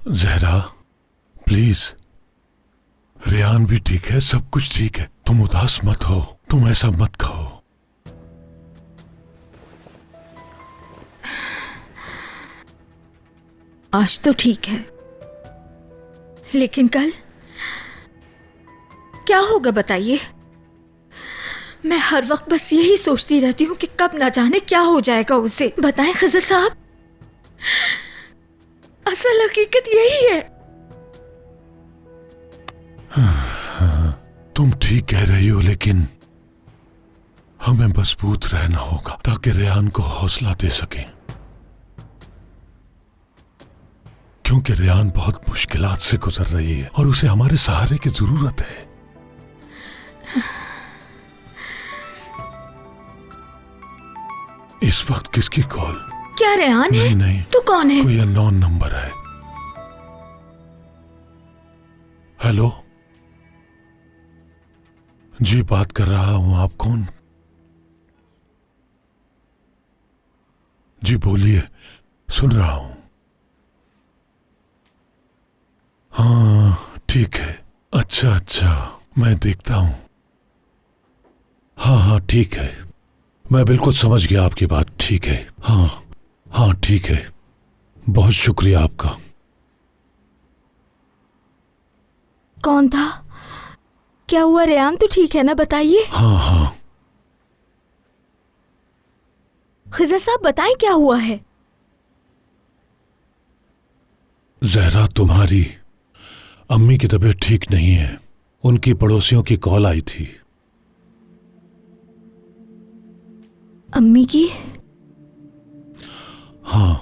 Zahra please, Rehan भी ठीक है, सब कुछ ठीक है, तुम उदास मत हो, तुम ऐसा मत कहो। आज तो ठीक है, लेकिन कल क्या होगा बताइए। मैं हर वक्त बस यही सोचती रहती हूँ कि कब ना जाने क्या हो जाएगा उसे। बताएं खजर साहब, असल हकीकत यही है। तुम ठीक कह रही हो, लेकिन हमें मजबूत रहना होगा ताकि रेहान को हौसला दे सकें, क्योंकि रेहान बहुत मुश्किलात से गुजर रही है और उसे हमारे सहारे की जरूरत है। इस वक्त किसकी कॉल? क्या रेहान है? नहीं, तो कौन है? कोई अननोन नंबर है। हेलो जी, बात कर रहा हूं, आप कौन? जी बोलिए, सुन रहा हूं। हाँ ठीक है, अच्छा, मैं देखता हूं। हाँ ठीक है, मैं बिल्कुल समझ गया आपकी बात, ठीक है। हाँ ठीक है, बहुत शुक्रिया आपका। कौन था? क्या हुआ? रेहान तो ठीक है ना, बताइए। हाँ खिजर साहब बताएं क्या हुआ है। जहरा, तुम्हारी अम्मी की तबीयत ठीक नहीं है, उनकी पड़ोसियों की कॉल आई थी। अम्मी की? हाँ।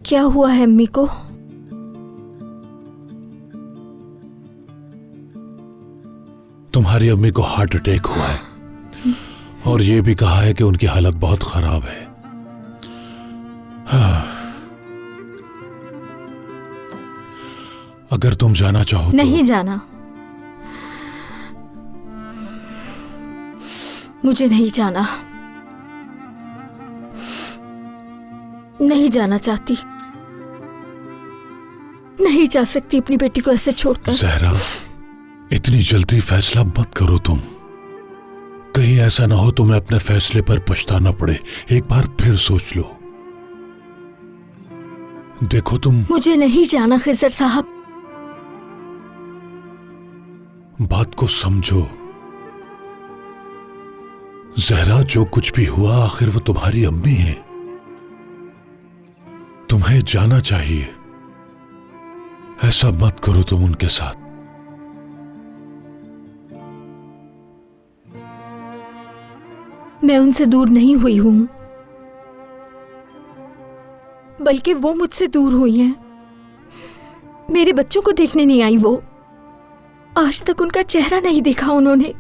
क्या हुआ है अम्मी को? तुम्हारी अम्मी को हार्ट अटैक हुआ है और ये भी कहा है कि उनकी हालत बहुत खराब है। अगर तुम जाना चाहो नहीं तो। जाना, मुझे नहीं जाना, नहीं जाना चाहती, नहीं जा सकती अपनी बेटी को ऐसे छोड़कर। जहरा, इतनी जल्दी फैसला मत करो तुम, कहीं ऐसा ना हो तुम्हें अपने फैसले पर पछताना पड़े। एक बार फिर सोच लो। देखो तुम। मुझे नहीं जाना खिजर साहब। बात को समझो जहरा, जो कुछ भी हुआ आखिर वो तुम्हारी अम्मी है, तुम्हें जाना चाहिए। ऐसा मत करो तुम उनके साथ। मैं उनसे दूर नहीं हुई हूं, बल्कि वो मुझसे दूर हुई हैं। मेरे बच्चों को देखने नहीं आई वो, आज तक उनका चेहरा नहीं देखा उन्होंने।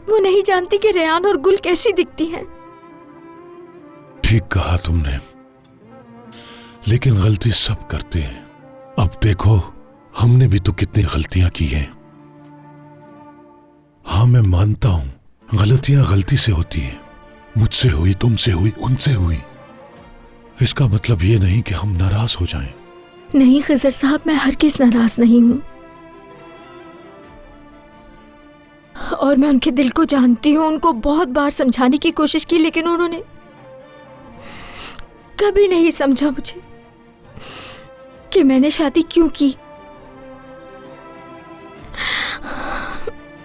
वो नहीं जानती कि रेहान और गुल कैसी दिखती हैं। ठीक कहा तुमने, लेकिन गलती सब करते हैं। अब देखो, हमने भी तो कितनी गलतियां की हैं। हाँ मैं मानता हूं, गलतियां गलती से होती हैं, मुझसे हुई, तुमसे हुई, उनसे हुई। इसका मतलब ये नहीं कि हम नाराज हो जाएं। नहीं खिजर साहब, मैं हरगिज़ नाराज नहीं हूं और मैं उनके दिल को जानती हूं। उनको बहुत बार समझाने की कोशिश की, लेकिन उन्होंने कभी नहीं समझा मुझे कि मैंने शादी क्यों की।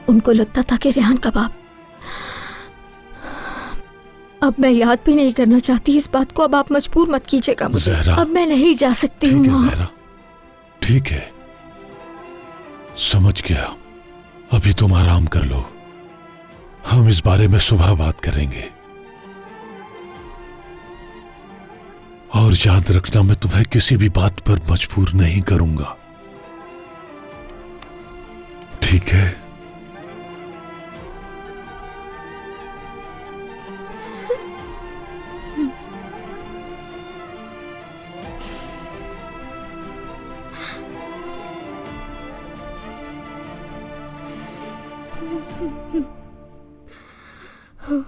उनको लगता था कि रेहान का बाप। अब मैं याद भी नहीं करना चाहती इस बात को। अब आप मजबूर मत कीजिएगा मुझे। अब मैं नहीं जा सकती हूँ वहां। ठीक है, समझ गया। अभी तुम आराम कर लो, हम इस बारे में सुबह बात करेंगे। और याद रखना, मैं तुम्हें किसी भी बात पर मजबूर नहीं करूंगा, ठीक है? Hmm.